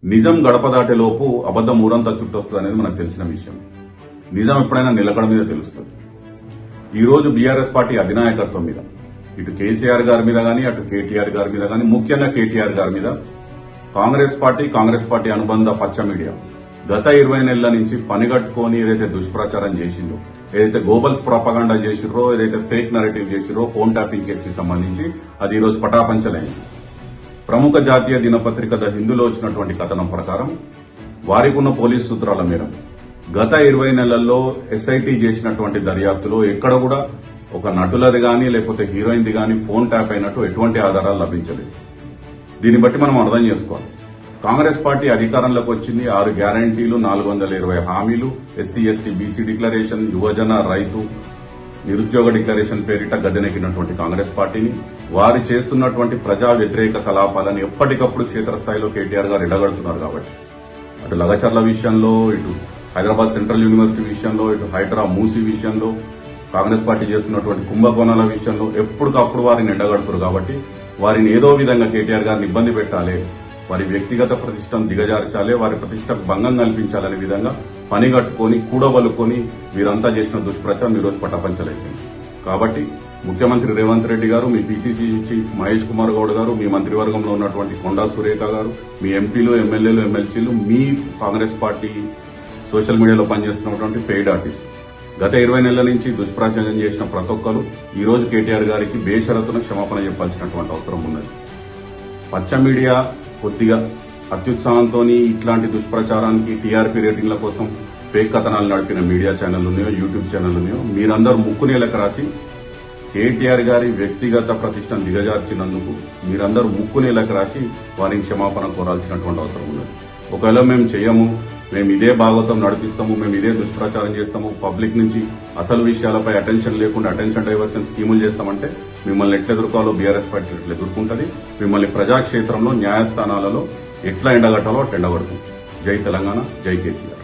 నిజం గడప దాటేలోపు అబద్ధం ఊరంతా చుట్టొస్తుంది అనేది మనకు తెలిసిన విషయం. నిజం ఎప్పుడైనా నిలకడ మీద తెలుస్తుంది. ఈ రోజు బీఆర్ఎస్ పార్టీ అధినాయకత్వం మీద ఇటు కేసీఆర్ గారి మీద గానీ అటు కేటీఆర్ గారి మీద గానీ, ముఖ్యంగా కేటీఆర్ గారి మీద కాంగ్రెస్ పార్టీ అనుబంధ పచ్చ మీడియా గత 20 నెలల నుంచి పనిగట్టుకొని ఏదైతే దుష్ప్రచారం చేసిందో, ఏదైతే గోబల్స్ ప్రాపగాండా చేసిర్రో, ఏదైతే ఫేక్ నరేటివ్ చేసిర్రో ఫోన్ ట్యాపింగ్ కేసుకి సంబంధించి అది ఈ రోజు పటాపంచలైంది. ప్రముఖ జాతీయ దినపత్రిక ద హిందూలో వచ్చినటువంటి కథనం ప్రకారం వారికి ఉన్న పోలీసు సూత్రాల మేరకు గత 20 నెలల్లో ఎస్ఐటీ చేసినటువంటి దర్యాప్తులో ఎక్కడ కూడా ఒక నటులది గానీ లేకపోతే హీరోయిన్ది గానీ ఫోన్ ట్యాప్ అయినట్టు ఎటువంటి ఆధారాలు లభించలేదు. దీన్ని బట్టి మనం అర్థం చేసుకోవాలి. కాంగ్రెస్ పార్టీ అధికారంలోకి వచ్చింది, 6 గ్యారంటీలు, 420 హామీలు, ఎస్సీ ఎస్టీ బీసీ డిక్లరేషన్, యువజన రైతు నిరుద్యోగ డిక్లరేషన్ పేరిట గద్దెనెక్కినటువంటి కాంగ్రెస్ పార్టీని వారు చేస్తున్నటువంటి ప్రజా వ్యతిరేక కలాపాలను ఎప్పటికప్పుడు క్షేత్రస్థాయిలో కేటీఆర్ గారు ఎడగడుతున్నారు. కాబట్టి అటు లగచర్ల విషయంలో, ఇటు హైదరాబాద్ సెంట్రల్ యూనివర్సిటీ విషయంలో, ఇటు హైడ్రా మూసీ విషయంలో, కాంగ్రెస్ పార్టీ చేస్తున్నటువంటి కుంభకోణాల విషయంలో ఎప్పటికప్పుడు వారిని ఎండగడుతున్నారు. కాబట్టి వారిని ఏదో విధంగా కేటీఆర్ గారిని ఇబ్బంది పెట్టాలి, వారి వ్యక్తిగత ప్రతిష్టను దిగజార్చాలి, వారి ప్రతిష్టకు భంగం కల్పించాలనే విధంగా పనిగట్టుకొని కూడబలుకొని వీరంతా చేసిన దుష్ప్రచారం ఈ రోజు పటాపంచలైపోయింది. కాబట్టి ముఖ్యమంత్రి రేవంత్ రెడ్డి గారు, మీ పీసీసీ చీఫ్ మహేష్ కుమార్ గౌడ్ గారు, మీ మంత్రివర్గంలో ఉన్నటువంటి కొండా సురేఖ గారు, మీ ఎంపీలు, ఎమ్మెల్యేలు, ఎమ్మెల్సీలు, మీ కాంగ్రెస్ పార్టీ సోషల్ మీడియాలో పనిచేస్తున్నటువంటి పెయిడ్ ఆర్టిస్ట్ గత 20 నెలల నుంచి దుష్ప్రచారం చేసిన ప్రతి ఒక్కరు ఈ రోజు కేటీఆర్ గారికి బేషరతున క్షమాపణ చెప్పాల్సినటువంటి అవసరం ఉన్నది. పచ్చ మీడియా కొద్దిగా అత్యుత్సాహంతో ఇట్లాంటి దుష్ప్రచారానికి టీఆర్పీ రేటింగ్ల కోసం ఫేక్ కథనాలు నడిపిన మీడియా ఛానల్ ఉన్నాయో, యూట్యూబ్ ఛానల్ ఉన్నాయో, మీరందరూ ముక్కునేలకు రాసి కేటీఆర్ గారి వ్యక్తిగత ప్రతిష్టను దిగజార్చినందుకు మీరందరూ ముక్కునేలకు రాసి వారికి క్షమాపణ కోరాల్సినటువంటి అవసరం ఉన్నది. ఒకవేళ మేము చేయము, మేము ఇదే భాగవతం నడిపిస్తాము, మేము ఇదే దుష్ప్రచారం చేస్తాము, పబ్లిక్ నుంచి అసలు విషయాలపై అటెన్షన్ లేకుండా అటెన్షన్ డైవర్షన్ స్కీములు చేస్తామంటే మిమ్మల్ని ఎట్లా ఎదుర్కోవాలో బీఆర్ఎస్ పార్టీ ఎట్లా ఎదుర్కొంటుంది, మిమ్మల్ని ప్రజాక్షేత్రంలో న్యాయస్థానాలలో ఎట్లా ఎండగట్టాలో అట్లా ఎండగడుతుంది. జై తెలంగాణ, జై కేసీఆర్.